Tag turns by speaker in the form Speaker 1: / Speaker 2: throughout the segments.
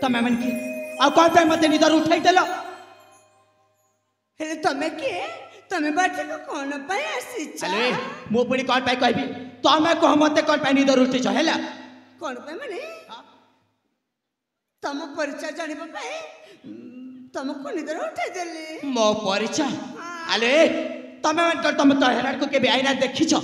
Speaker 1: तमे मन की आ कौन पे मते निदर उठाई देलो
Speaker 2: हे तमे के तमे बाटे को कोन पे आसी छ
Speaker 1: अरे मो पुनी कौन पे कहबी तमे कह मते कौन पे निदर उठी छ हैला
Speaker 2: कोन पे माने तम परिचय जानिबा पे तमको निदर उठाई देली
Speaker 1: मो परिचय अरे तमे मन कर तमे तो हेराड को के आईना देखी छ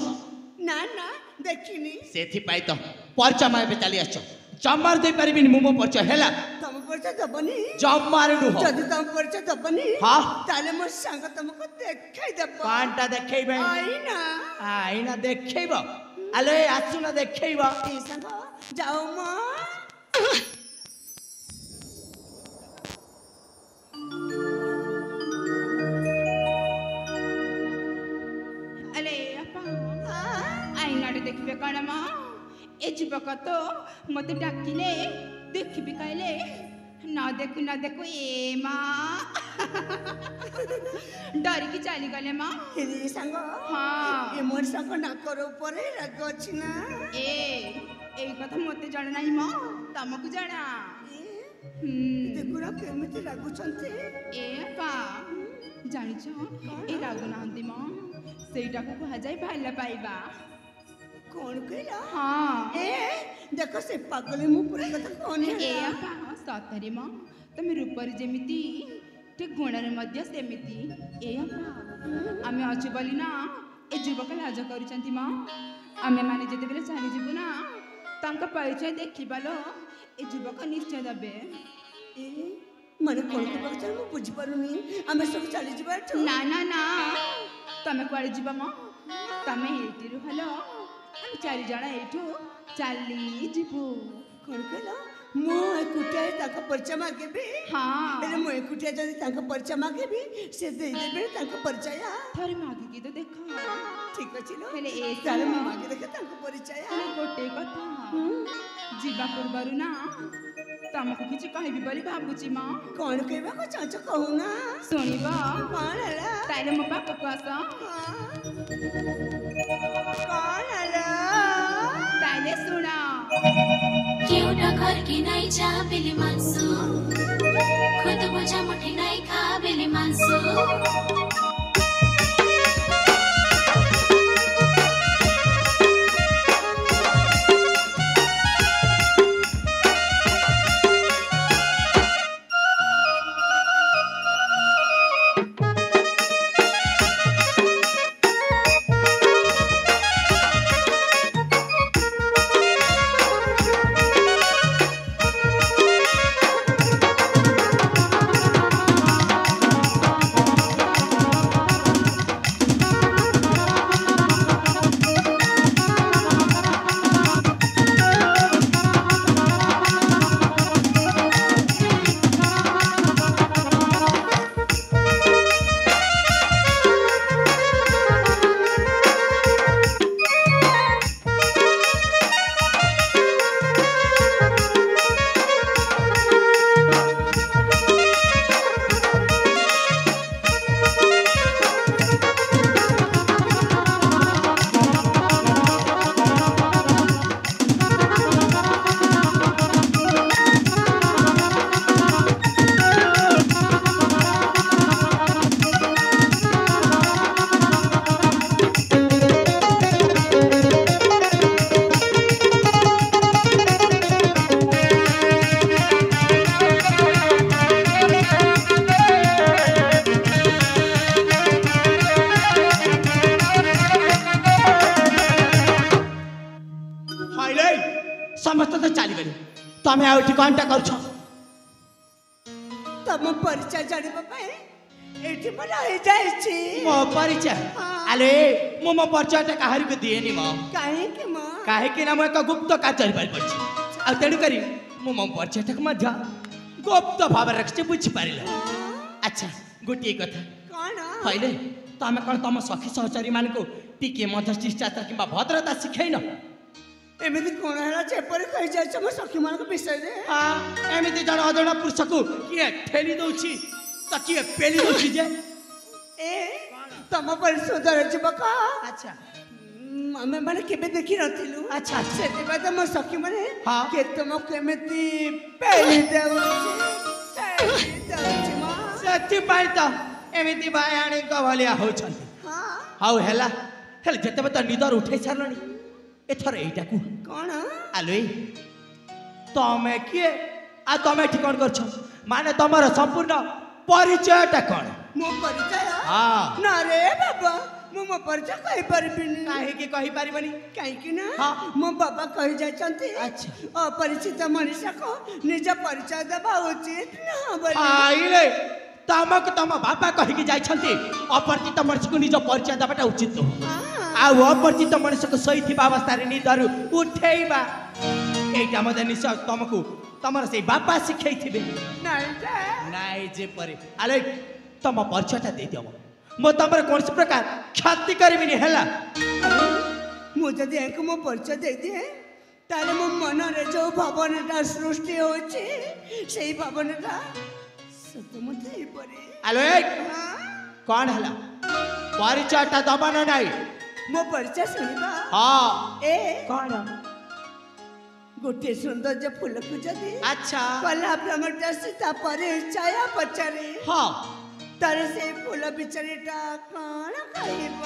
Speaker 2: ना ना देखिनी
Speaker 1: सेथि पाई तो परिचय मा बे चली आछो जम्मार दे परिबिनी मो परिचय हैला
Speaker 2: तम परिचय दबनी
Speaker 1: जम्मार नु हो
Speaker 2: जदि तम परिचय दबनी
Speaker 1: हां
Speaker 2: ताले मोर संग तमको देखाई देब
Speaker 1: कांटा देखेबे आईना देखेबो अले आसु ना देखेबो
Speaker 2: ए संग जाओ मा
Speaker 3: अरे अपा आईना देखबे कण मा ए जुबक तो मत डाकिले देखबी कहले ना देखू ए माँ डर की चली गले माँ
Speaker 2: हे संग
Speaker 3: हाँ
Speaker 2: ए मोर संग नाकर ऊपर राग अछि ना
Speaker 3: ए कथा मते जाना नहीं माँ तमको जाना
Speaker 2: देखुरा केमिति रागुचंती
Speaker 3: ए अपा जानी छ ए रागु नांदी माँ सेटा को कहा जाए भाला पाइबा
Speaker 2: कौन कहला
Speaker 3: हाँ
Speaker 2: ए देखो से पागले मु पूरा कथा कोन
Speaker 3: ए अपा सतरे माँ तुम रूपर जेमिति ठीक गुणरे मध्य सेमिति ए अपा आमे अछि बोली ना ए जुबक लाज करूचंती माँ आमे माने जेते बेले जानि जिबु ना तांका परिचय देखि बालो ए जुबक निश्चय दबे
Speaker 2: ए माने कोन को बात मु बुझी पारुनी आमे सब चली जिबा
Speaker 3: ना ना ना तमे कुआडे जिबा माँ तमे एठी रहलो हम चारि जणा एठो चली जिबु
Speaker 2: कोन कहला मो एकुटिया ताका परिचय मागे भी
Speaker 3: हाँ
Speaker 2: अरे मो एकुटिया जदि ताका परिचय मागे भी से दे देबे ताका परिचय
Speaker 3: थरे मागे की तो देखो
Speaker 2: ठीक अछि लो
Speaker 3: हेले ए
Speaker 2: ताले मो मागे देखे ताका परिचय
Speaker 3: हेले गोटे कथा जीवा पूर्वरु ना तमको किछि कहबी बोली भाबुची माँ
Speaker 2: कौन कहबा को चाचा कहू ना
Speaker 3: सुनिबा
Speaker 2: कौन हला
Speaker 3: ताले मो बाप को आसा
Speaker 2: कौन हला
Speaker 3: ताले सुना
Speaker 4: क्यों ना घर की नहीं जा बिली मानसू खुद बुझा मुठी नहीं खा बिली मानसू
Speaker 1: तमे आउठी कांटा करछ
Speaker 2: तम परिचय जानिबा पे एठी बना हे जाय छी
Speaker 1: मो परिचय अले मो परिचय ता काहरी को दिएनी मो काहे कि ना मो एक गुप्त कार्य बार पड़छ आ तेडु करी मो परिचय तक मध्य गुप्त भाव रखछ बुझ पारिला अच्छा गोटी कथा
Speaker 2: कोन
Speaker 1: पहिले तमे कोन तम सखी सहचरी मान को टिके मध्य शिष्टाचार किबा भद्रता सिखैन
Speaker 2: एमिति कोन हला चेपर कहि जाय छ म सखी मान को विषय रे
Speaker 1: हां एमिति जण अजण पुरुष को किए ठेली दोछि त किए पेली दोछि जे
Speaker 2: ए तम पर सुंदर जीवक
Speaker 1: अच्छा
Speaker 2: ଆମେ ମାନେ କେବେ ଦେଖି ନଥିଲୁ।
Speaker 1: ଆଚ୍ଛା ଆଚ୍ଛା
Speaker 2: ସେଥିପାଇଁ ତ ମୋ ସଖୀ ମାନେ
Speaker 1: ହଁ।
Speaker 2: କେତେ କେମିତି ପେଳି ଦେଉଛି ମା।
Speaker 1: ସେଥିପାଇଁ ତ ଏମିତି ବାୟାଣୀଙ୍କ ଭଳିଆ ହଉଛନ୍ତି।
Speaker 2: ହଁ
Speaker 1: ହଉ ହେଲା ହେଲେ ଯେତେବେଳେ ତ ନିଦରୁ ଉଠେଇ ସାରିଲଣି ଏଥର ଏଇଟା କୁହ
Speaker 2: କଣ
Speaker 1: ଆଲୋ ତମେ କିଏ ଆଉ ତମେ ଏଠି କଣ କରୁଛ ମାନେ ତମର ସମ୍ପୂର୍ଣ୍ଣ ପରିଚୟଟା କଣ?
Speaker 2: ମୋ ପରିଚୟ
Speaker 1: ହଁ।
Speaker 2: ନା ରେ ବାବା ମୁଁ ମୋ ପରିଚୟ କହିପାରିବିନି।
Speaker 1: କାହିଁକି କହିପାରିବନି?
Speaker 2: କାହିଁକି ନା
Speaker 1: ହଁ।
Speaker 2: ମୋ ବାବା କହି ଯାଇଛନ୍ତି
Speaker 1: ଆଚ୍ଛା।
Speaker 2: ଅପରିଚିତ ମଣିଷକୁ ନିଜ ପରିଚୟ ଦେବା ଉଚିତ ନୁହଁ ବୋଲି।
Speaker 1: ଆଇଲେ ତମକୁ ତମ ବାପା କହିକି ଯାଇଛନ୍ତି ଅପରିଚିତ ମଣିଷକୁ ନିଜ ପରିଚୟ ଦେବାଟା ଉଚିତ ନୁହଁ। ଆଉ ଅପରିଚିତ ମଣିଷକୁ ଶୋଇଥିବା ଅବସ୍ଥାରେ ନିଦରୁ ଉଠେଇବା এইটা মধ্যে নিশ্চয় তোমাকে তোমার সেই বাপা শিখাইছিবে নাই যেপরি আলে তম পরিচয়টা দেই দিও মো তোমার কোনসি প্রকার খ্যাতি করিবিনি হেলা
Speaker 2: ମୁଁ ଯଦି ଏହାକୁ ମୋ ପରିଚୟ ଦେଇଦିଏ ତାହେଲେ ମୋ ମନରେ ଯେଉଁ ଭାବନାଟା ସୃଷ୍ଟି ହେଉଛି ସେଇ ଭାବନାଟା ସତ ମଧ୍ୟ ହେଇପାରେ।
Speaker 1: ଆଲୋ କଣ ହେଲା ପରିଚୟଟା ଦବା ନା ନାଇଁ?
Speaker 2: ମୋ ପରିଚୟ ଶୁଣିବା।
Speaker 1: ହଁ
Speaker 2: ଏ
Speaker 1: କଣ?
Speaker 2: ଗୋଟିଏ ସୌନ୍ଦର୍ଯ୍ୟ ଫୁଲକୁ ଯଦି
Speaker 1: ଆଚ୍ଛା
Speaker 2: କଲା ଭ୍ରମଟା ଆସି ତା ପରିଚୟ ପଚାରେ
Speaker 1: ହଁ
Speaker 2: ତାର ସେଇ ଫୁଲ ବିଚାରୀଟା କଣ କହିବ?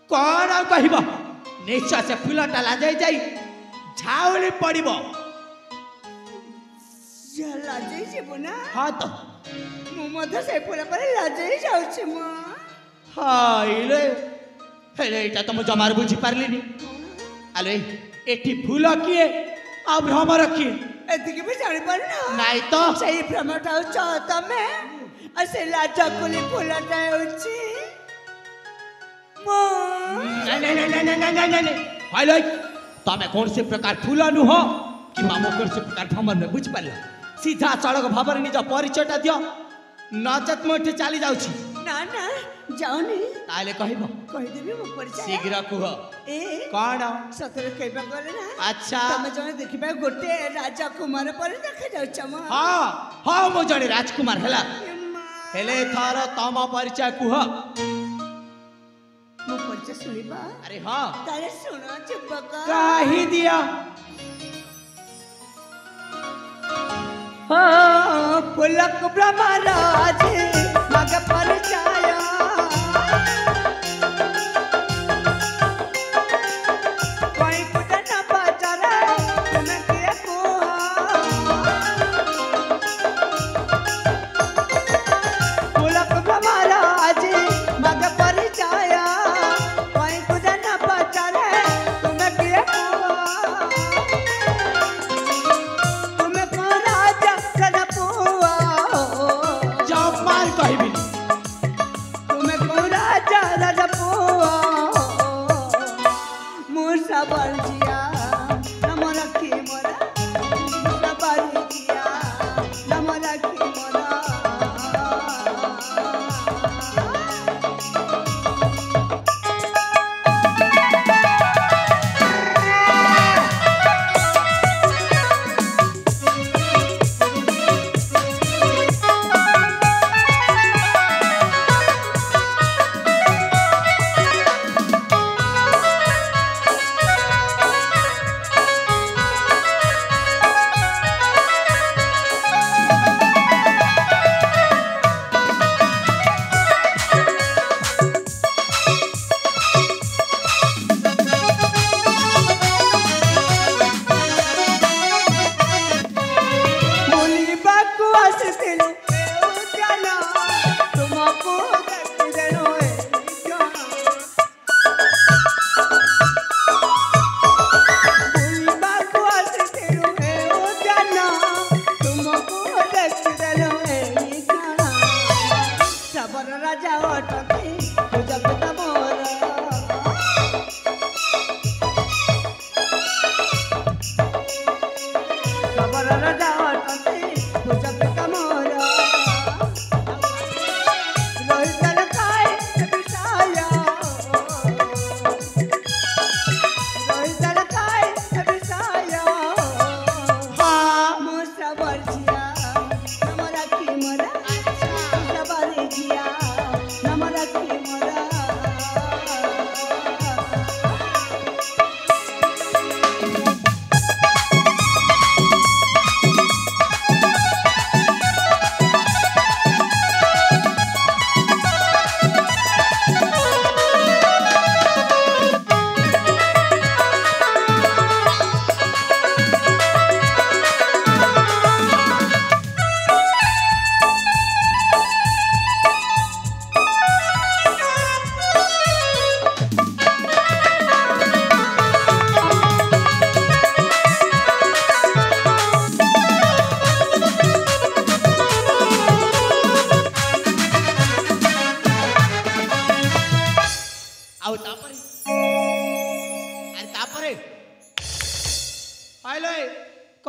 Speaker 1: କଣ ଆଉ କହିବ ନିଶ୍ଚୟ ସେ ଫୁଲଟା ଲାଜେଇ ଯାଇ ଝାଉଳି ପଡିବ।
Speaker 2: ଲାଜେଇ ଯିବୁ ନା?
Speaker 1: ହଁ ତ
Speaker 2: ମୁଁ ମଧ୍ୟ ସେଇ ଫୁଲ ପରେ ଲାଜେଇ ଯାଉଛି ମା।
Speaker 1: ହାଇଲେ ହେଲେ ଏଇଟା ତ ମୁଁ ଜମାରୁ ବୁଝିପାରିଲିନି। ଆଲୋ ଏଠି ଫୁଲ କିଏ ଆଉ ଭ୍ରମର କିଏ?
Speaker 2: ଏତିକି ବି ଜାଣିପାରୁନ?
Speaker 1: ନାଇଁ ତ
Speaker 2: ସେଇ ଭ୍ରମଟା ହଉଛ ତମେ ଆଉ ସେ ଲାଜକୁଲି ଫୁଲଟା ହେଉଛି
Speaker 1: ତମେ କୌଣସି ପ୍ରକାର ଫୁଲ ନୁହଁ କିମ୍ବା ମୁଁ କୌଣସି ପ୍ରକାର ଭ୍ରମର ନୁହେଁ ବୁଝିପାରିଲ? ସିଧା ସଳଖ ଭାବରେ ନିଜ ପରିଚୟଟା ଦିଅ ନଚେତ୍ ମୁଁ ଏଠି ଚାଲି ଯାଉଛି।
Speaker 2: ନା ନା ଯାଉନି
Speaker 1: ତାହେଲେ କହିବ
Speaker 2: କହିଦେବି ମୋ ପରିଚୟ।
Speaker 1: ଶୀଘ୍ର କୁହ
Speaker 2: ଏ
Speaker 1: କଣ?
Speaker 2: ସତରେ କହିବାକୁ ଗଲେ ନା
Speaker 1: ଆଚ୍ଛା
Speaker 2: ତମେ ଜଣେ ଦେଖିବା ଗୋଟେ ରାଜକୁମାର ପରି ଦେଖାଯାଉଛ ମା।
Speaker 1: ହଁ ହଁ ମୁଁ ଜଣେ ରାଜକୁମାର ହେଲା ହେଲେ ଥର ତମ ପରିଚୟ କୁହ।
Speaker 2: ମୋ ପରିଚୟ ଶୁଣିବା?
Speaker 1: ଆରେ ହଁ
Speaker 2: ତାହେଲେ ଶୁଣ ଯୁବକ
Speaker 1: କହି ଦିଅ।
Speaker 2: ଫୁଲକୁ ଭ୍ରମର ଅଛି ମଗ ପରିଚୟ କଇଁ କୁଟନ ପଚରା ତୁମେ କିଏ କୁହ? ଫୁଲକୁ ଭ୍ରମର ଅଛି ମଗ ପରିଚୟ କଇଁ କୁଟନ ପଚରା ତୁମେ କିଏ କୁହ? ତୁମେ କଣ ରାଜା ପୁଅ?
Speaker 1: ଜମାର କହିବି
Speaker 2: ତୁମେ କଣ ରାଜା ପୁଅ? ମୁଁ ସବର ଜିଆ ନାମ ରଖି ମୋରା ସବର ଜିଆ ନାମ ରଖି ମୋରା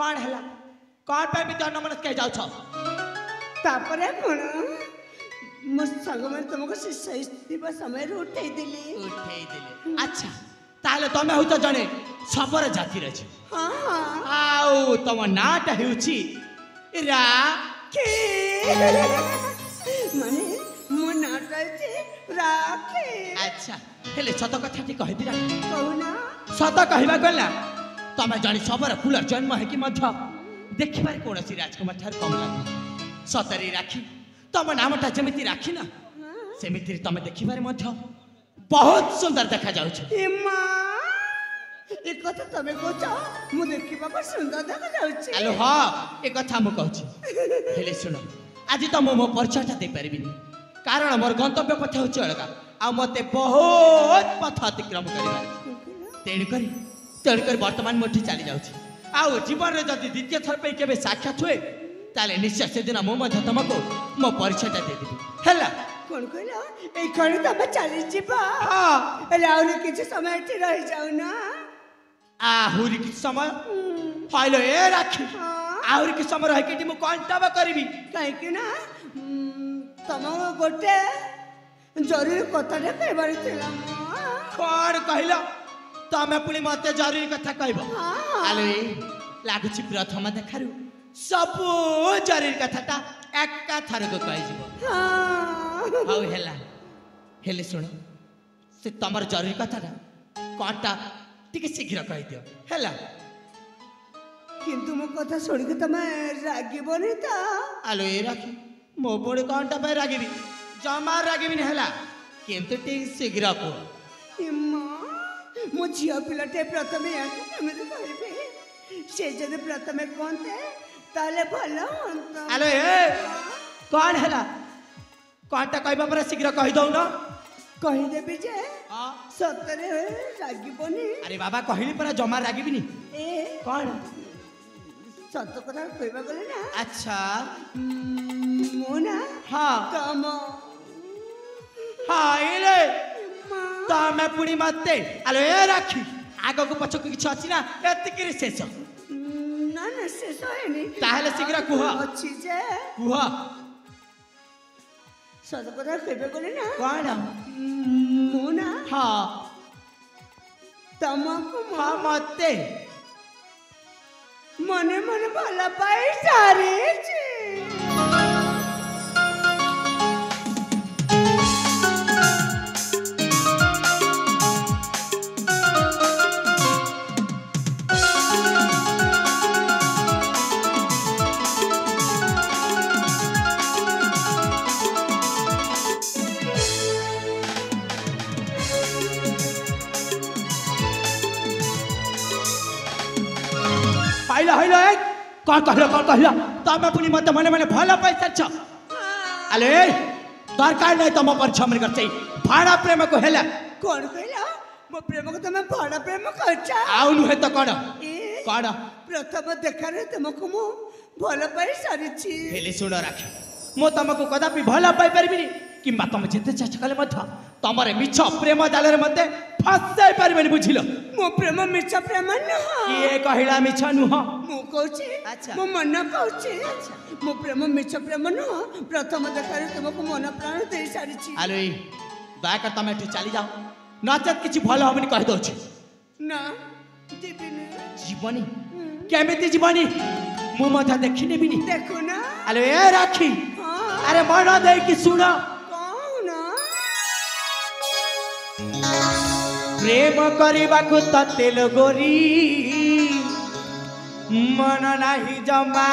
Speaker 1: कौन है कौन पे भी तो नमन के जाऊ छ
Speaker 2: तापरे कोण मो संग में तुमको से सही समय उठे दिली
Speaker 1: अच्छा ताले तमे हो तो जने सबरे जाति रे छ
Speaker 2: हां
Speaker 1: आउ तम नाटा हेउची राखी
Speaker 2: माने मो नाटा छी राखी
Speaker 1: अच्छा हेले सत कथा टी कहि दिरा
Speaker 2: कहूना
Speaker 1: सत कहिबा गला तमे जानी सबरे फुलर जन्म है कि मध्य देखिबार कोनसी राजकुमार ठार कम लागी सतरी राखी तम नामटा जेमिति राखी ना सेमिति तमे देखिबार मध्य बहुत सुंदर देखा जाउ छ
Speaker 2: ए मां ए कथा तमे कोचा मु देखिबा पर सुंदर देखा जाउ छी
Speaker 1: हेलो हां ए कथा मु कहू छी हेले सुनो आज तो मो परिचयटा दे पारिबिनी कारण मोर गंतव्य पथ होची अलगा आ मते बहुत पथ अतिक्रम करिबा तेणु कर वर्तमान मोठी चली जाउ छी आउ जीवन रे जदि द्वितीय थर पे केबे साक्षात हुए ताले निश्चय से दिन मो मध्य तुमको मो परिचयटा दे देबी हैला
Speaker 2: कोन कहला ए खणी तमे चली जीबा
Speaker 1: हां
Speaker 2: एले आउनी किछ समय एठी रहि जाउ ना
Speaker 1: आहुरी कि समय हाइलो ए राखी आहुरी कि समय रहि केटी मु कोनटा करबी
Speaker 2: काहे कि ना तम गोटे जरूरी कथाटे कहबार थिला
Speaker 1: कौन कहला तमे पुणी मते जरूरी कथा कहबो आलो ए लागुची प्रथम देखारु सब जरूरी कथाटा एका थरक कहि जीवो हाउ हेला हेले सुनो से तमर जरूरी कथाटा कोनटा टिके शीघ्र कहि दियो हेला
Speaker 2: किंतु मो कथा सुन के तमे रागिबोनी ता
Speaker 1: आलो ए राखी मो पुणी कोनटा पे रागिबी जमा रागिबी हेला किंतु टिके शीघ्र को
Speaker 2: इम्मा मो झिया पिलाटे प्रथमे याको केमिति कहबे से जदि प्रथमे कोनते ताले भलो होंता
Speaker 1: आलो ए कौन हैला कोनटा कहबा पर शीघ्र कहि दउ न
Speaker 2: कहि देबी जे
Speaker 1: हां
Speaker 2: सतरे रागिबोनी
Speaker 1: अरे बाबा कहली पर जमा रागिबिनी
Speaker 2: ए
Speaker 1: कौन
Speaker 2: सत कथा कहबा गले ना
Speaker 1: अच्छा
Speaker 2: मोना
Speaker 1: हां
Speaker 2: तम
Speaker 1: हाइले तमे पुणी मते आलो ए राखी आगो को पछो किछ अछि ना एतिकिरी शेष
Speaker 2: ना ना से सोएनी
Speaker 1: ताहले शीघ्र कुह
Speaker 2: अछि जे
Speaker 1: कुह
Speaker 2: सत कथा कहबा गले ना
Speaker 1: कौन
Speaker 2: मोना
Speaker 1: हां
Speaker 2: तमको
Speaker 1: हां मते
Speaker 2: मने मने भला पाई सारे छी
Speaker 1: हाइला हाइला ए कौन कहला तमे पुणी मते मने मने भला पैसा छ अले दरकार नहीं तम पर छमर करछै भाड़ा प्रेम को हेला
Speaker 2: कौन कहला मो प्रेम को तमे भाड़ा प्रेम करछा
Speaker 1: आउ नु हे त कण
Speaker 2: ए
Speaker 1: कण
Speaker 2: प्रथम देखा रे तुमको मु भल पाई सारी छी
Speaker 1: हेले सुन राखी मो तमको कदापि भला पाई परबिनी किंबा तम जेते चेष्टा कले मध्य तमरे मिछ प्रेम जालरे मते फसाई परबेनी बुझिलो
Speaker 2: मो प्रेम मिछ प्रेम न
Speaker 1: किए कहिला मिछ नुह
Speaker 2: मु कहछि
Speaker 1: अच्छा।
Speaker 2: मो मन कहछि मो प्रेम मिछ प्रेम न प्रथम देखा रे तुमको मन प्राण दे सारी छी
Speaker 1: आलो ए दया कर तमे एठी चली जाओ नचत किछि भलो होबनी कहि दोछि
Speaker 2: ना दिबिनी
Speaker 1: जीवनी केमिति जीवनी मु मथा देखि नेबिनी
Speaker 2: देखो ना
Speaker 1: आलो ए राखी
Speaker 2: हां
Speaker 1: अरे मन दे कि सुन
Speaker 2: कौन
Speaker 1: प्रेम करबाकू ततेल गोरी मन नाही जमा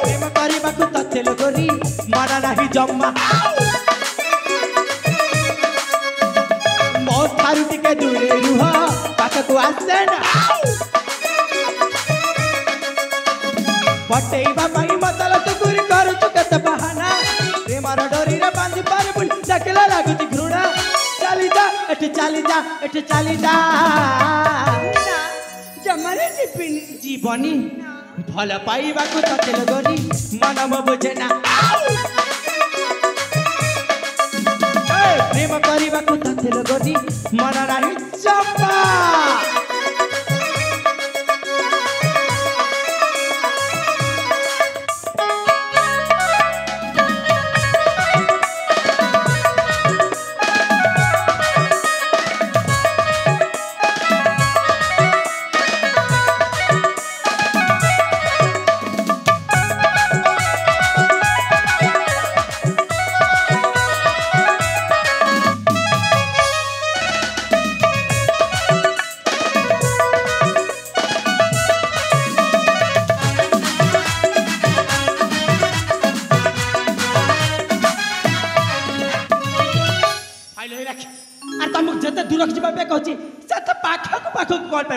Speaker 1: प्रेम करबाकू ततेल गोरी मन नाही जमा मो थारु टिके दूरे रुह पाखकू आसे ना पटेइबा पाई मतल तू गुरी करू चुकत बहाना प्रेमर डोरी रे बांधी पर बुन डकला लागुती घृणा चली जा एठी चली जा
Speaker 2: जमाने जिपिनी
Speaker 1: जीवनी भल पाइबा को ततेल गोरी मन म बुझे ना प्रेम करने को ताते लगनी मन नहीं जमा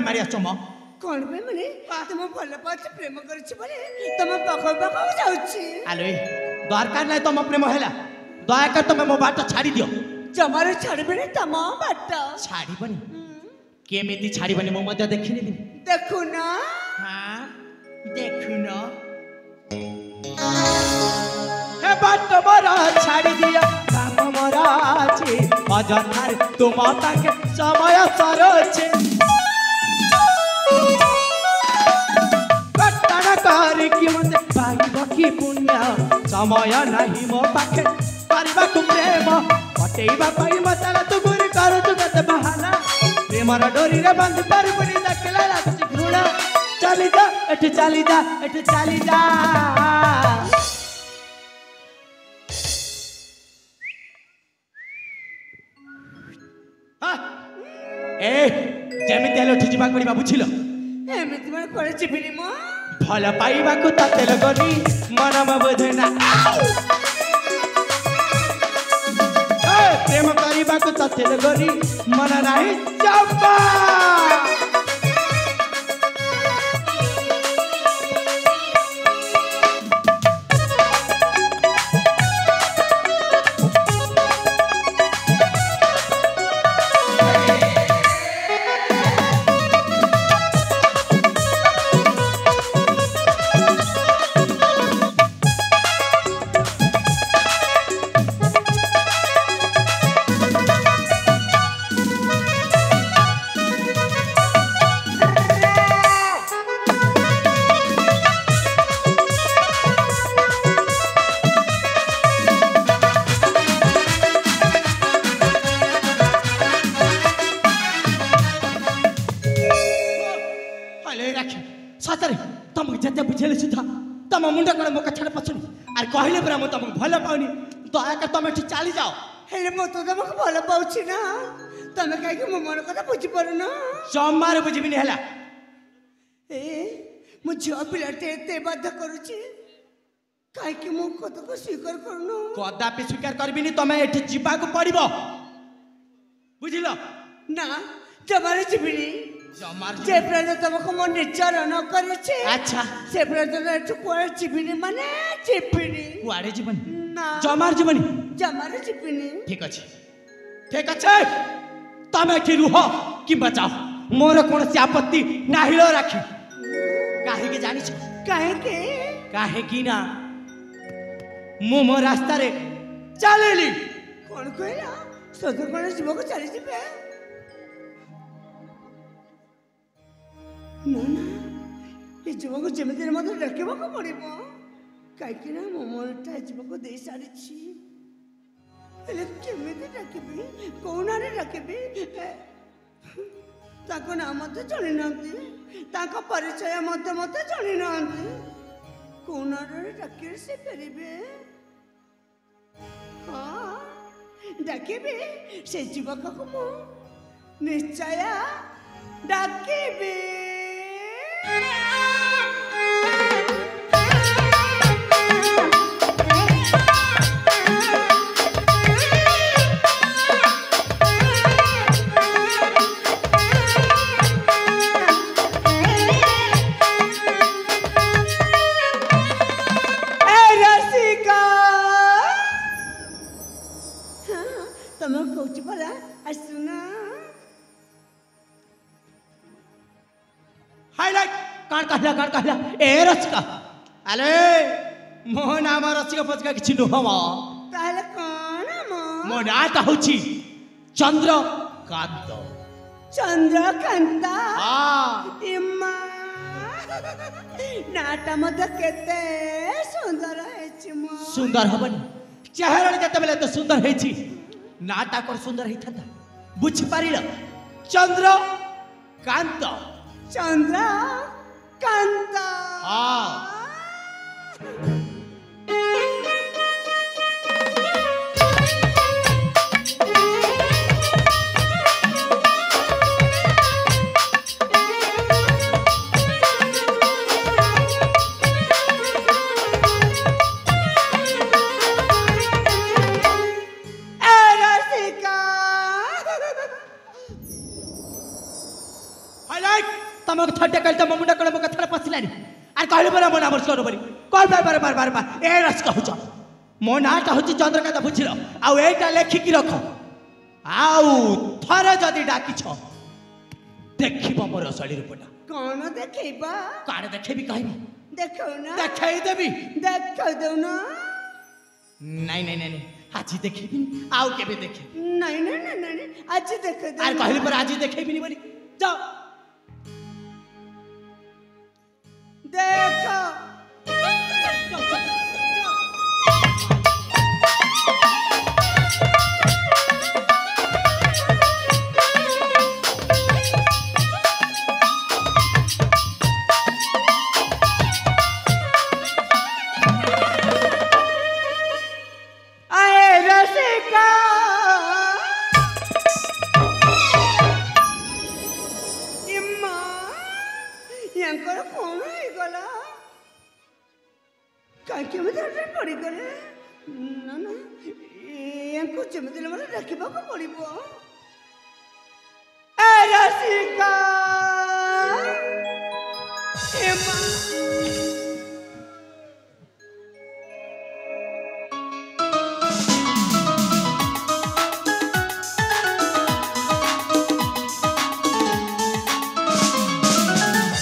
Speaker 1: मारी आसम
Speaker 2: कौन पे माने तुम भल पाछ प्रेम करछि बोले तुम पाखो पाखो जाउछि
Speaker 1: आलो दरकार नै तुम प्रेम हैला दया कर तुम मो बाट छाड़ी दियो
Speaker 2: जमारे छाड़बेनी तम बाट
Speaker 1: छाड़ीबनी केमिति छाड़ीबनी मो मध्य देखिनि दिन
Speaker 2: देखु ना
Speaker 1: हां देखु ना हे बाट मोरा छाड़ी दिया काम मोरा अछि अजथार तुम ताके समय सरछे कि मते पाइबा कि पुण्य समय नहीं मो पाखे पारिबा तु प्रेम कटेइबा पाई मतला तु गुरी कर तु कते बहाना प्रेम रा डोरी रे बांध पार पड़ी दकला लागछि घृणा चली जा एठ चली जा एठ चली जा हां ए जेमिति हेलो ठिजिबा करिबा बुझिलो
Speaker 2: एमिति मन करे छिबिनी मो
Speaker 1: फल पाइबा को ताते लगनी मन में बुझेना प्रेम करिबा को ताते लगनी मन नहीं जमा तम मुंड कण मो कछड़ पछुनी आर कहले परा मो तम भल पाउनी दया कर तम एठी चली जाओ
Speaker 2: हेले मो तो तमक भल पाउछि ना तमे काहे कि मो मन कथा बुझि पारु ना
Speaker 1: जमार बुझिबिनी हला
Speaker 2: ए मो झियो पिलाटे एते बाध्य करूछि काहे कि मो कथा को स्वीकार करनो
Speaker 1: कदापि स्वीकार करबिनी तमे एठी जिबा को पड़िबो बुझिलो
Speaker 2: ना जमारे जिबिनी
Speaker 1: जमार
Speaker 2: जे प्रजा तमको मो निचार न करिछि
Speaker 1: अच्छा
Speaker 2: से प्रजा एठु कोए जिबिनी माने जिबिनी
Speaker 1: कुआडे जीवन
Speaker 2: ना
Speaker 1: जमार जीवनी
Speaker 2: जमारे जिबिनी
Speaker 1: ठीक अछि तमे कि रुह कि बचाओ मोर कोन से आपत्ति नाहिलो राखी काहे के जानि छ काहे कि ना मो मो रास्ता रे चलेली
Speaker 2: कोन कहला सदर कोन जीव को चली जिबे ना ना ये जीव को जेमिति मत रखबो को पड़िबो काहे कि ना मो मोरटा जीव को दे सारी छी एले केमिति रखबी कोना रे रखबी ताको नाम तो जानि नांती ताको परिचय मत जानि नांती कोना रे रखे से परिबे हाँ डाकिबे से जीवक को मु निश्चय डाकिबे
Speaker 1: कान कहला ए रसिका अले मो नाम रसिका पचका किछि नुह म
Speaker 2: ताले कोन म
Speaker 1: मो नाटा होची चंद्रकांत
Speaker 2: चंद्रकांता
Speaker 1: हाँ
Speaker 2: इम्मा नाटा मध्य केते सुंदर है मो
Speaker 1: सुंदर हबन चेहरा जते बेले तो सुंदर हेची नाटा कोन सुंदर हे था बुझ पारिल चंद्रकांत
Speaker 2: चंद्रकांता
Speaker 1: हाँ तमक छटे कल तम मुंडा कल मक थड़ पसलानी आर कहले बरा मना वर्ष करो बरी कल बार बार बार बार ए रस कहू छ मो नाटा होची चंद्रकांत बुझिल आ एटा लेखि की रख आउ थरे जदी डाकी छ देखिबो मोर असली रूपटा
Speaker 2: कौन देखेबा
Speaker 1: काने देखेबी कहबी
Speaker 2: देखो ना
Speaker 1: देखाई देबी
Speaker 2: देख दो ना
Speaker 1: नहीं नहीं नहीं आज देखिबी आउ केबे देखे
Speaker 2: नहीं नहीं नहीं नहीं आज देख दो
Speaker 1: आर कहले पर आज देखेबी नी बरी जाओ
Speaker 2: देखो आए रसिका इम्मा यांकर कौन है गला काके में दर्द पड़ी गले ना ना यांको जेमते मने रखिबा को पड़िबो ए रसिका इम्मा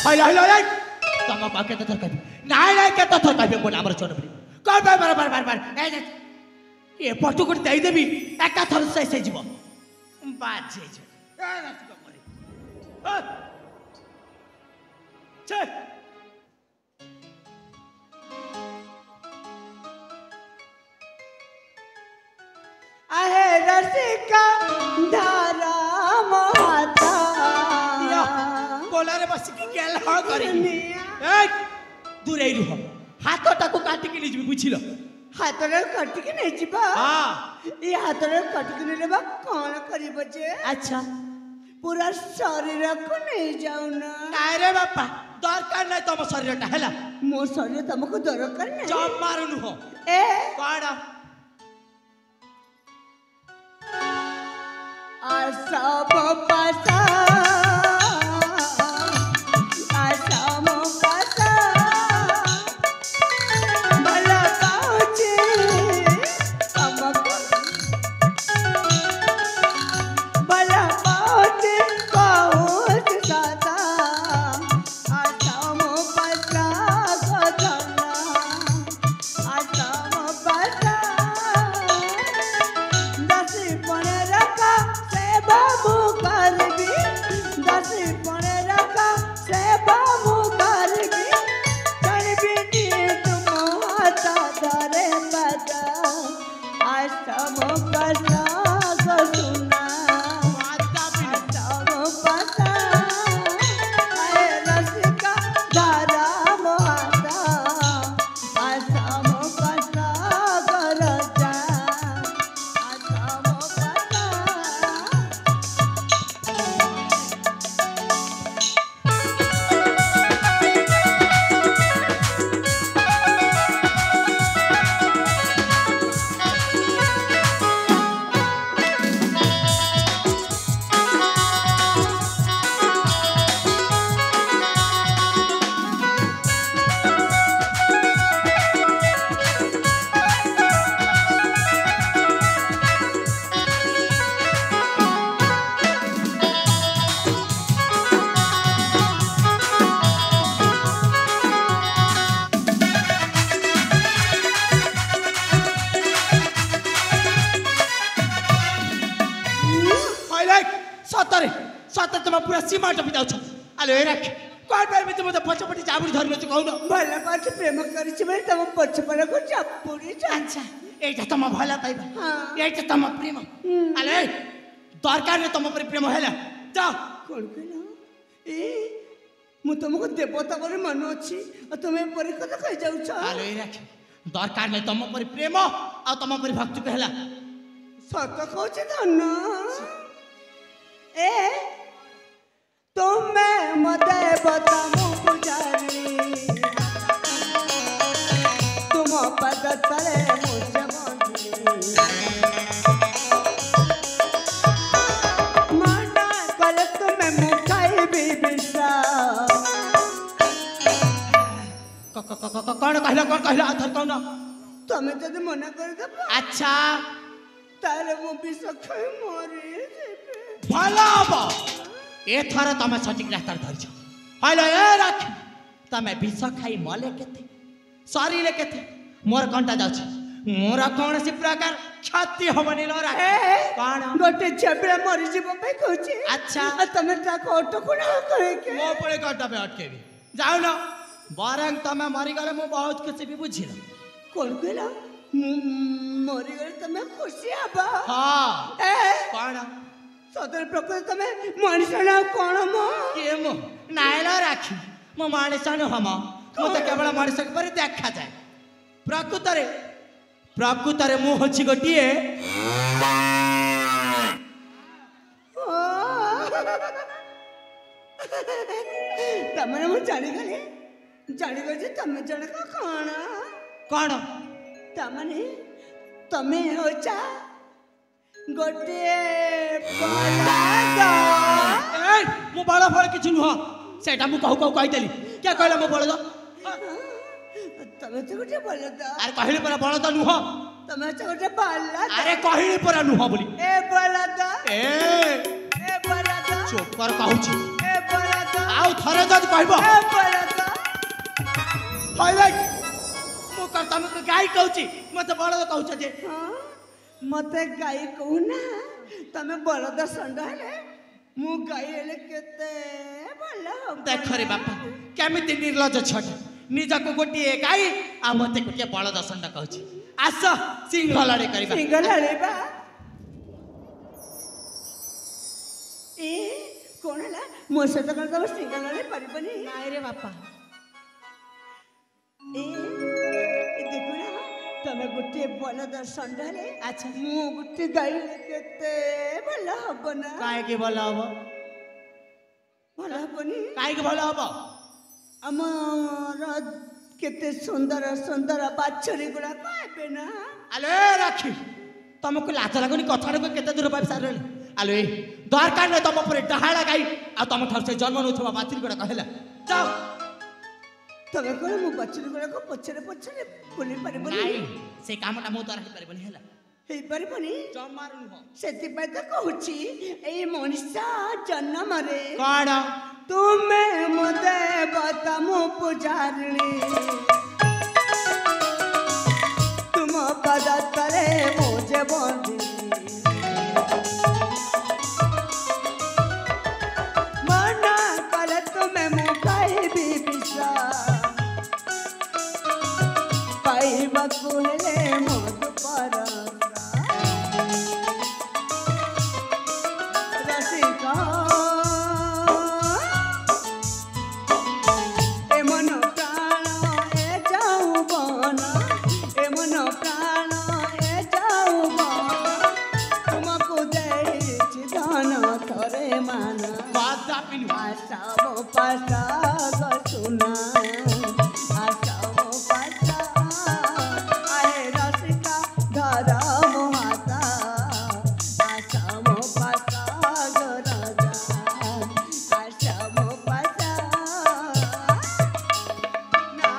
Speaker 1: हाय हाय हाय तम पाके त थरकाबी नाय नाय के त थरकाबी कोन हमर छोनबरी कल बार बार बार बार बार ए पटु कोन दई देबी एका थर से जीव बाजे जे ए नाच करे छे
Speaker 2: आहे रसिका धारा माता
Speaker 1: कोलारे बस की गेल ह करी ए दूर आई रुह हाथटा को काटी के लीजिबी बुझिल
Speaker 2: हातरे कटिके नहीं जीवा
Speaker 1: हां
Speaker 2: ये हातरे कटिके नहीं लेबा कौन करिबो जे
Speaker 1: अच्छा
Speaker 2: पूरा शरीर को नहीं जाऊ ना
Speaker 1: नाय रे बापा दरकार नै तम शरीरटा हैला
Speaker 2: मो शरीर तुमको दरकार नहीं
Speaker 1: जब मारनु हो
Speaker 2: ए
Speaker 1: काडा
Speaker 2: आसम पासा आसम पासा भला पाउचे हमको भला पाउचे कहूत दादा आसम पासा गजना आसम पासा दस पने रखा से बाबू कर भी
Speaker 1: बाटो भी जाउछ आलो ए राख कोन पे भी तुम तो पछपटी चाबुरी धरि नछ कहू न
Speaker 2: भला बात प्रेम करिछि बे तम पछपड़ा को चापुरी
Speaker 1: अच्छा एटा तम भला पाइबा
Speaker 2: हाँ।
Speaker 1: एटा तम प्रेम आलो ए दरकार ने तम पर प्रेम हैला जाओ
Speaker 2: कोन कहला ए मु तुमको देवता बोले मन अछि आ तुमे पर कथा कहि जाउछ
Speaker 1: आलो ए राख दरकार ने तम पर प्रेम आ तम पर भक्ति कहला
Speaker 2: सत कहछ धन ए तुमे मते बतामु पुजारी तुम पद तले मुझे बंधी मना कल तुम्हें मुखाई भी बिसा
Speaker 1: कौन कहला अथर कौन
Speaker 2: तमें जदि मना कर दब
Speaker 1: अच्छा
Speaker 2: ताले मु विष खाई मरी जेबे
Speaker 1: भला हबो एथर तमे सठिक रास्ता धरिछ हैलो ए राख तमे विष खाई मले केते शरीर केते मोर कंटा जाउछ मोर कौन सी प्रकार क्षति हबनी लो राख कौन
Speaker 2: गोटे छेबड़ा मरी जीव पे कहछि
Speaker 1: अच्छा
Speaker 2: आ तमे ताको अटको ना करे के
Speaker 1: मो पळे कंटा पे अटकेबी जाउ न बरंग तमे मरी गले मु बहुत खुशी भी बुझिल
Speaker 2: कोन कहला मरी गले तमे खुशी आबा
Speaker 1: हां
Speaker 2: ए
Speaker 1: कौन
Speaker 2: सदर प्रकृति तमे मनीष ना कोन मो
Speaker 1: के मु नाइलो राखी मो मानिस न हम मो तो केवल मनीष के पर देखा जाए प्रकृतरे मु होछि गोटिए
Speaker 2: तमने मु जानी गले जे तमे जण का
Speaker 1: कौन
Speaker 2: तमने तमे होचा गोटे बलादा
Speaker 1: ए मु बड़ फळ किछु नुह सेटा मु कहू कहितली क्या कहला मु बळद
Speaker 2: तमे तो गोटे बलादा
Speaker 1: अरे कहली पर बळद नुह
Speaker 2: तमे तो गोटे बलादा
Speaker 1: अरे कहली पर नुह बोली
Speaker 2: ए बलादा
Speaker 1: ए
Speaker 2: बलादा
Speaker 1: चुप कर कहूची
Speaker 2: ए बलादा
Speaker 1: आउ थरे जद कहबो
Speaker 2: ए बलादा
Speaker 1: हाय मु करता मु गाय कहूची मते बळद कहूछ जे
Speaker 2: मते गाई कहूना तमे बलद संड हेले मु गाई हेले केते भला
Speaker 1: देख रे बापा केमिति निर्लज छट निजको गोटिए गाई आ मते गोटिए बळद संड कहूची आस सिंह लड़े करबा
Speaker 2: सिंगल हलेबा ए कोन हला मो सत कर तब सिंगल हले परिबनी
Speaker 1: नाइ रे बापा
Speaker 2: ए देखो ना तमे गोटे बलद संड हेले
Speaker 1: अच्छा
Speaker 2: मु गोटे गाई हेले केते भला हबो ना
Speaker 1: काहे के भला हबो
Speaker 2: भला हबनी
Speaker 1: काहे के भला हबो
Speaker 2: আমার কেতে সুন্দর সুন্দর বাছুরি গুড়া পাইবে না
Speaker 1: আলে রাখি তমକୁ লাজ ଲାଗୁନି କଥାଟାକୁ କେତେ ଦୂର ପାଇ ସାରିଲେଣି ଆଲୋ ଏ ଦରକାର ନାହିଁ ତମ ଉପରେ ଡାହାଳ ଗାଈ ଆଉ ତମ ଠାରୁ ସେ ଜନ୍ମ ନେଉଥିବା ବାଛୁରୀ ଗୁଡାକ ହେଲା ଯାଅ
Speaker 2: তবে কোন মু বাছুরি গুড়া পছরে পছরে বলি পারিবনি
Speaker 1: ନାଇଁ ସେ କାମଟା ମୋ ଦ୍ୱାରା ହେଇପାରିବନି ହେଲା
Speaker 2: ହେଇ ପାରିବନି
Speaker 1: ଜମାରୁ ନୁହଁ
Speaker 2: ସେଥିପାଇଁ ତ କହୁଛି ଏଇ ମଣିଷ ଜନ୍ମରେ
Speaker 1: କଣ
Speaker 2: ତୁମେ ମୋ ଦେବତା ମୋ ପୂଜାରିଣୀ ତୁମ ପଦ ତଳେ ମୁଁ ଯେ ବନ୍ଦୀ ମନା କଲେ ତୁମେ ମୁଁ ପାଇବି ବିଷ ପାଇବାକୁ ହେଲେ ମଧୁ ପରସ ରସିକ ଏ ମନ ପ୍ରାଣ ଏ ଯୌବନ ଏ ମନ ପ୍ରାଣ ଏ ଯୌବନ ତୁମକୁ ଦେଇଛି ଧନ ଥରେ ମାନ
Speaker 1: କଦାପି ନୁହଁ
Speaker 2: ଆଶା ମୋ ପାଶା ସୁନା ଆଶା ମୋ ପାଶା ଆହେ ରସିକା ଧର ମୋ ହାତ ଆଶା ମୋ ପାଶା ରାଜା ଆଶା ମୋ ପାଶା ନା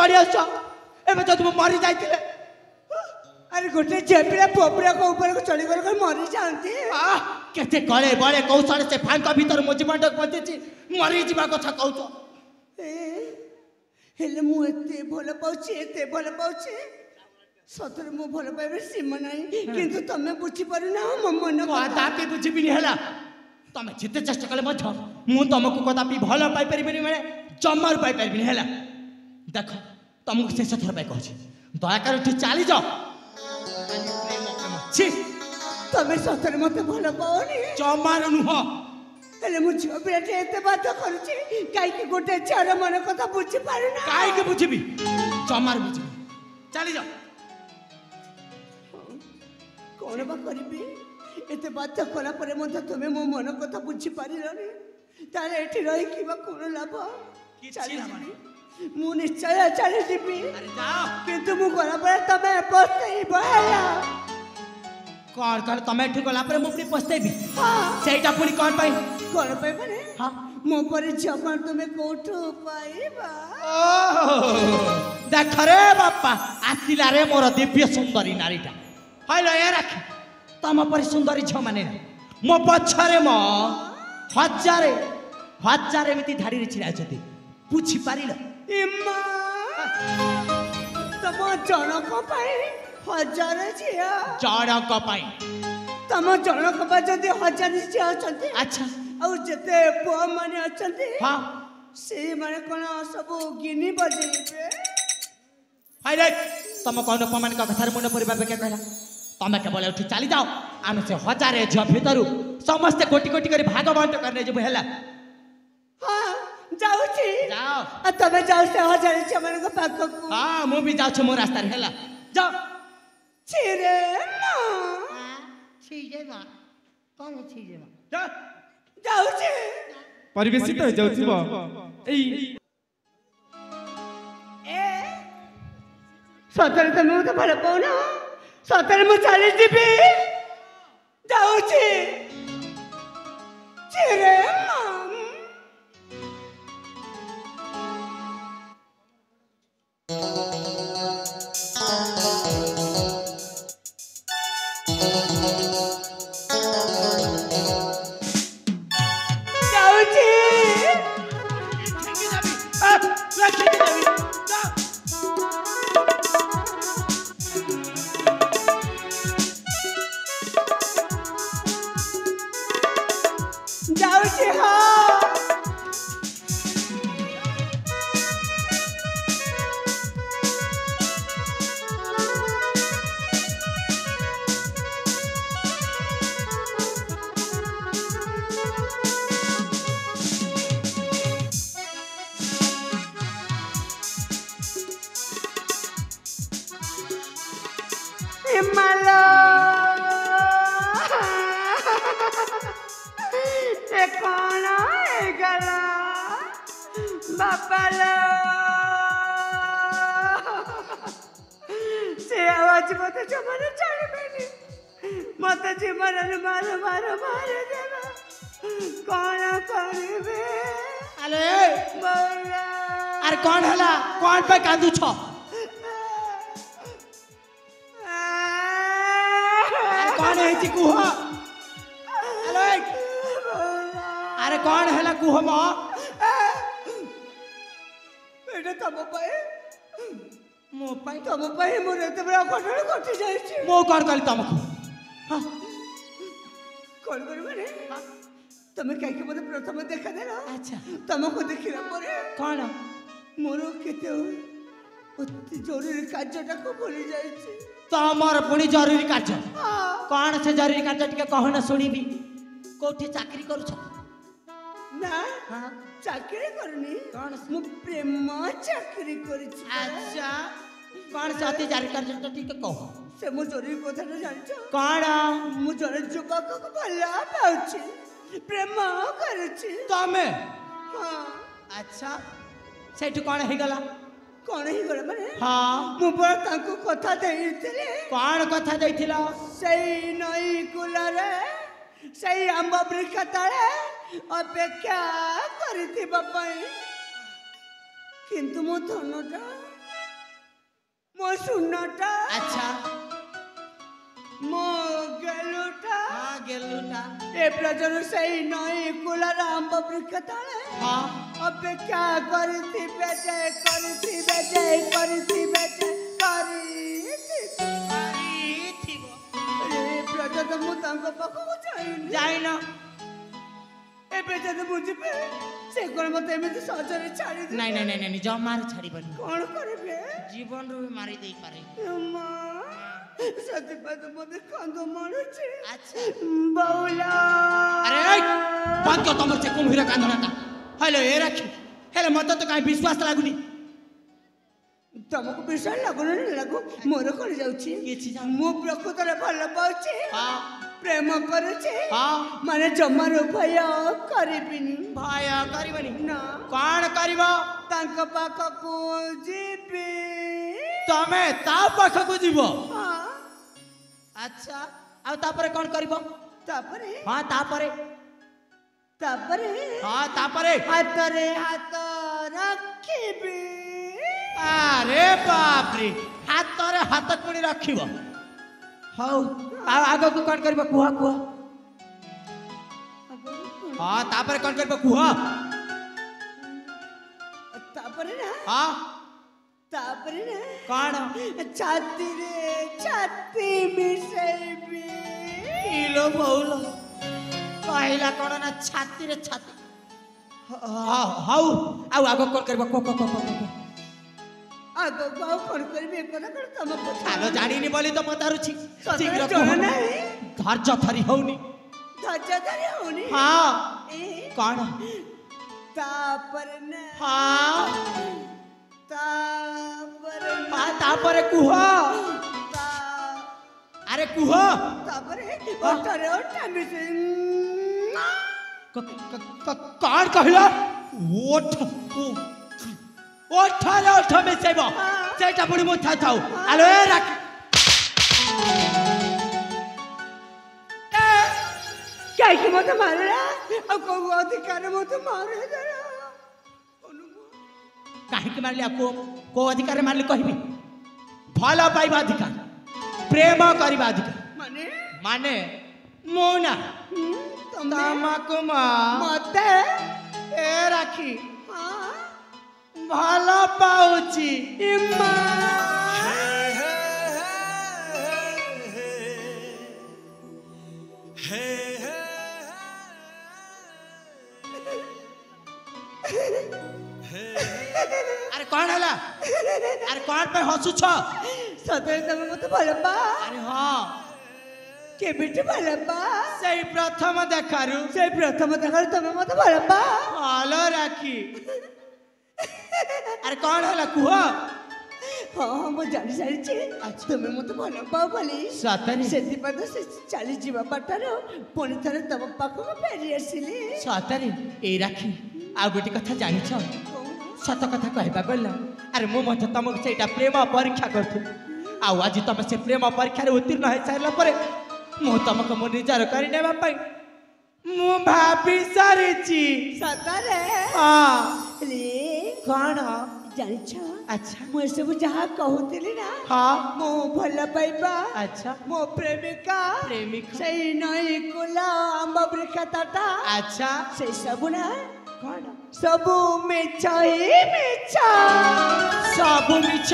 Speaker 1: दौड़ी आस एवं जब तुम मरी जाइए
Speaker 2: अरे गोटे झील पिला पुआ को ऊपर को चढ़ी गल मरी जाती
Speaker 1: केते कले बड़े कौशल से फांक भीतर मो जीवन बंची मरी जा कथा कहूच
Speaker 2: हेले मु एते भल पाउची सतरे मु भल पाइबे सीमा नहीं किंतु तमे बुझी पारु ना मो मन
Speaker 1: कदापि बुझीबिनी है तमें जिते चेष्टा कले मु तुमको कदापि भल पाइपर मैंने जमार पाइपर है देख तुमको शेष थर पे कहूँ दयाकर उठी चली जाओ
Speaker 2: तमे सतरे मत भल पाओनी
Speaker 1: जमार नुह
Speaker 2: हेले मु झियो पिलाटे एते बात करूची काई गोटे चार मन कथा बुझी पारु ना
Speaker 1: काई बुझीबी जमार बुझी चली जाओ
Speaker 2: कौन बा करिबी एते बात कला परे मत तुमे मो मन कथा बुझी पारिलनी तारे एठी रही किबा कोन लाभ
Speaker 1: किछि लाभ नहीं
Speaker 2: मु निश्चय चली जीबी
Speaker 1: अरे जाओ
Speaker 2: किंतु मु गला परे तमे पछतई बहला
Speaker 1: कौन कर तमे एठी गला परे मु पुनी पछतेबी
Speaker 2: हां
Speaker 1: सेटा पुनी कौन पाई
Speaker 2: कौन पाई माने
Speaker 1: हां
Speaker 2: मो परे जमन तुमे कोठो पाइबा
Speaker 1: ओह देख रे बापा आसिला रे मोर दिव्य सुंदरी नारीटा हाइलो ए राख तम पर सुंदरी झ माने मो पछरे मो हजार एमिति धाड़ी रे छिड़ा छथि पूछि पारिल
Speaker 2: इम्मा तम जनक पाई हजार झिया
Speaker 1: जड़क पाई
Speaker 2: तम जनक पाई जदि हजार झिया अछंती
Speaker 1: अच्छा
Speaker 2: और जते पुआ माने अछंती
Speaker 1: हां
Speaker 2: से माने कोन सब गिनी बजेबे
Speaker 1: हाइले तम कौन पमान का कथार मन परिबा के कहला तमे केवल उठी चली जाओ आम से हजार झ भीतर समस्त कोटि कोटि कर भाग बांट करने जब है
Speaker 2: हाँ जाऊची
Speaker 1: जाओ
Speaker 2: तमे जाऊ से हजार झ मन को पाक को
Speaker 1: हाँ मु भी जाऊ मो रास्ता है जाओ
Speaker 2: छिरे
Speaker 1: माँ कौन
Speaker 2: जाऊची
Speaker 5: परिवेशित हो जाउथिबो एई
Speaker 2: ए सतरे तमे मते भल पाउना सतरे मु चली जीबी जाऊची छिरे जाऊची हाँ हिमालय ये कौन है गला बापा लो से आवाज मत जमाने चढ़ बैठी मत जीवन मार मार मार देना कौन करिबे
Speaker 1: अरे
Speaker 2: मौला
Speaker 1: अरे कौन हला कौन पे कांदू छ कौन है जी कुह अरे अरे कौन है कुह मो
Speaker 2: बेटा तम पाए
Speaker 1: मो पाई
Speaker 2: तम पाए मोर एते बड़ा घटना घटी जाइछि
Speaker 1: मो कौन कली तुमको हां
Speaker 2: कौन करी माने तमे काहे के मते प्रथम देखा देला
Speaker 1: अच्छा
Speaker 2: तमको देखिला परे
Speaker 1: कौन
Speaker 2: मोर केते अति जरूरी कार्यटा को भूली जाइछि
Speaker 1: तमर पुणी जरूरी कार्य कौन से जरूरी कार्य टिके कहना सुनिबी कोठी चाकरी करू छ
Speaker 2: ना
Speaker 1: हां
Speaker 2: चाकरी करनी
Speaker 1: कौन
Speaker 2: मु प्रेम चाकरी करिछि
Speaker 1: अच्छा कौन से अति जरूरी कार्य टिके कह
Speaker 2: से मु जरूरी कथाटा जानिछ
Speaker 1: कौन
Speaker 2: मु जरे जुबक को भला पाउछि प्रेम करिछि
Speaker 1: तमे
Speaker 2: हां
Speaker 1: अच्छा सेठु कौन हे गला
Speaker 2: कौन ही गला माने
Speaker 1: हाँ
Speaker 2: मु पर तांको कथा देइथिले
Speaker 1: कौन कथा देथिला
Speaker 2: सही नई कुलरे सही आंब वृक्ष तले अपेक्षा करिथिबा पई किंतु मो धनटा मो सुनटा
Speaker 1: अच्छा
Speaker 2: मो गेलुटा
Speaker 1: हाँ गेलुटा
Speaker 2: ए प्रजन सही नई कुला राम वृक्ष तले
Speaker 1: हाँ
Speaker 2: अपेक्षा करती बेजे करती बेजे करती बेजे करती ए प्रजन मु तांको पाखो
Speaker 1: जाइना
Speaker 2: ଏବେ ଯଦି ମୁଁ ଯିବି ସେ କ'ଣ ମତେ ଏମିତି ସହଜରେ ଛାଡ଼ି ଦେବେ?
Speaker 1: ନାଇଁ ନାଇଁ ନାଇଁ ନାଇଁ ଜମାରୁ ଛାଡ଼ିବନି
Speaker 2: କ'ଣ କରିବେ?
Speaker 1: ଜୀବନରୁ ବି ମାରି ଦେଇପାରେ
Speaker 2: ମା ସେଥିପାଇଁ ତ ମତେ କାନ୍ଦ ମାଡୁଛି।
Speaker 1: ଆଚ୍ଛା
Speaker 2: ବାଉଲା
Speaker 1: ଆରେ ବନ୍ଦ କର ତମର ସେ କୁମ୍ଭୀର କାନ୍ଦଣାଟା ହେଲେ ଏ ରାଖି ହେଲେ ମତେ ତ କାହିଁ ବିଶ୍ୱାସ ଲାଗୁନି
Speaker 2: ତମକୁ ବିଶ୍ୱାସ ଲାଗୁନି ଲାଗୁ ମୋର କ'ଣ ଯାଉଛି
Speaker 1: କିଛି
Speaker 2: ମୁଁ ପ୍ରକୃତରେ ଭଲ ପାଉଛି
Speaker 1: ହଁ
Speaker 2: ପ୍ରେମ କରୁଛି
Speaker 1: ହଁ
Speaker 2: ମାନେ ଜମାରୁ ଭୟ କରିବିନି
Speaker 1: ଭୟ କରିବନି
Speaker 2: ନା
Speaker 1: କ'ଣ କରିବ
Speaker 2: ତାଙ୍କ ପାଖକୁ ଯିବି
Speaker 1: ତମେ ତା ପାଖକୁ ଯିବ
Speaker 2: ହଁ
Speaker 1: ଆଚ୍ଛା ଆଉ ତାପରେ କ'ଣ କରିବ
Speaker 2: ତାପରେ
Speaker 1: ହଁ ତାପରେ
Speaker 2: ତାପରେ
Speaker 1: ହଁ ତାପରେ
Speaker 2: ହାତରେ ହାତ ରଖିବି
Speaker 1: ଆରେ ବାପରେ ହାତରେ ହାତ ପୁଣି ରଖିବ ହଉ ଆଉ ଆଗକୁ କ'ଣ କରିବ କୁହ କୁହ ହଁ ତାପରେ କ'ଣ କରିବ କୁହ
Speaker 2: ତାପରେ ନା
Speaker 1: ହଁ
Speaker 2: ତାପରେ ନା
Speaker 1: କ'ଣ
Speaker 2: ଛାତିରେ ଛାତି ମିଶେଇବି
Speaker 1: ଇଲୋ ବଉଲ କହିଲା କ'ଣ ନା ଛାତିରେ ଛାତି ହଉ ଆଉ ଆଗ କ'ଣ କରିବ କୁହ କୁହ କୁହ କୁହ
Speaker 2: ଆଗକୁ ଆଉ କ'ଣ କରିବି ଏ କଥା କ'ଣ ତମକୁ
Speaker 1: ଆଗ ଜାଣିନି ବୋଲି ତ ପଚାରୁଛି ଶୀଘ୍ର
Speaker 2: ଜଣା
Speaker 1: କୁହ
Speaker 2: ନାହିଁ
Speaker 1: ଧୈର୍ଯ୍ୟ ଧରି ହଉନି
Speaker 2: ଧୈର୍ଯ୍ୟ ଧରି ହଉନି
Speaker 1: ହଁ
Speaker 2: ଏ
Speaker 1: କ'ଣ
Speaker 2: ତାପରେ ନା
Speaker 1: ହଁ
Speaker 2: ତାପରେ
Speaker 1: ହଁ ତାପରେ କୁହ ଆରେ କୁହ
Speaker 2: ତାପରେ ଓଠରେ ଓଠ ମିଶେଇ
Speaker 1: କ'ଣ କହିଲ ଓଠ ଓଠରେ ଓଠ ମିଶେଇବ ସେଇଟା ପୁଣି ମୁଁ ଥାଉ ଆଲୋ ଏ ରାଖି
Speaker 2: କାହିଁକି ମତେ ମାରିଲା ଆଉ କୋଉ ଅଧିକାର ମତେ ମାରିଦେଲା
Speaker 1: କାହିଁକି ମାରିଲି ଆଉ କୋଉ ଅଧିକାରରେ ମାରିଲି କହିବି ଭଲ ପାଇବା ଅଧିକାର ପ୍ରେମ କରିବା ଅଧିକାର
Speaker 2: ମାନେ
Speaker 1: ମାନେ ମୁଁ ନା ତମକୁ
Speaker 2: ମତେ
Speaker 1: ଏ ରାଖି
Speaker 2: ହଁ
Speaker 1: ଭଲ ପାଉଛି
Speaker 2: ଇମା
Speaker 1: ଆରେ କ'ଣ ହେଲା ଆରେ କ'ଣ ପାଇଁ ହସୁଛ
Speaker 2: ସତରେ ତମେ ମତେ ଭଲ ପା
Speaker 1: ଆରେ ହଁ
Speaker 2: କେବେଠୁ ଭଲ ପା
Speaker 1: ସେଇ ପ୍ରଥମ ଦେଖାରୁ
Speaker 2: ସେଇ ପ୍ରଥମ ଦେଖାରୁ ତମେ ମତେ ଭଲ ପା
Speaker 1: ଭଲ ରାଖି ଆରେ କ'ଣ ହେଲା କୁହ
Speaker 2: ହଁ ହଁ ମୁଁ ଜାଣି ସାରିଛି ତୁମେ ମତେ ଭଲ ପାଅ ବୋଲି
Speaker 1: ସତରେ
Speaker 2: ସେଥିପାଇଁ ତ ସେ ଚାଲିଯିବା ବାଟରୁ ପୁଣି ଥରେ ତମ ପାଖକୁ ଫେରି ଆସିଲି
Speaker 1: ସତରେ ଏଇ ରାଖି ଆଉ ଗୋଟେ କଥା ଜାଣିଛ ସତ କଥା କହିବା ଗଲ ଆରେ ମୁଁ ମଧ୍ୟ ତମକୁ ସେଇଟା ପ୍ରେମ ପରୀକ୍ଷା କରୁଥିଲି ଆଉ ଆଜି ତମେ ସେ ପ୍ରେମ ପରୀକ୍ଷାରେ ଉତ୍ତୀର୍ଣ୍ଣ ହେଇସାରିଲା ପରେ ମୁଁ ତମକୁ ମୋ ନିଜର କରିନେବା ପାଇଁ ମୁଁ ଭାବି ସାରିଛି
Speaker 2: ସତରେ
Speaker 1: ହଁ
Speaker 2: କଣ ଜାଣିଛ
Speaker 1: ଆଚ୍ଛା
Speaker 2: ମୁଁ ଏସବୁ ଯାହା କହୁଥିଲି ନା
Speaker 1: ହଁ
Speaker 2: ମୋ ଭଲ ପାଇବା
Speaker 1: ଆଚ୍ଛା
Speaker 2: ମୋ ପ୍ରେମିକା
Speaker 1: ପ୍ରେମିକା
Speaker 2: ସେଇ ନଈ କୁଲା ଆମ୍ବ ବୃକ୍ଷ ତଟା
Speaker 1: ଆଚ୍ଛା
Speaker 2: ସେଇ ସବୁ ନା କଣ ସବୁ ମିଛ ହିଁ ମିଛ
Speaker 1: ସବୁ ମିଛ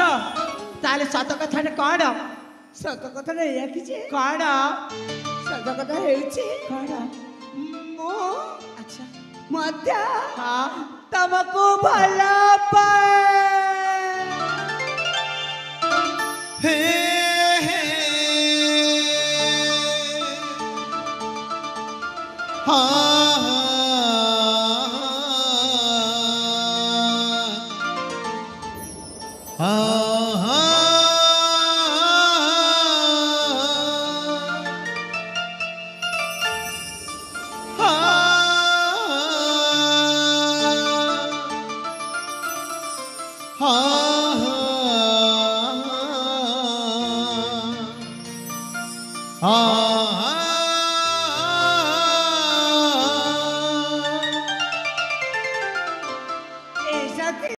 Speaker 1: ତାହେଲେ ସତ କଥାଟା କ'ଣ
Speaker 2: ସତ କଥାଟା ଏଇଆ କି ଯେ
Speaker 1: କ'ଣ
Speaker 2: ସତ କଥା ହେଉଛି
Speaker 1: କ'ଣ
Speaker 2: ମୁଁ
Speaker 1: ଆଚ୍ଛା
Speaker 2: ମଧ୍ୟ
Speaker 1: ହଁ
Speaker 2: ତମକୁ ଭଲ ପାଏ
Speaker 1: ହଁ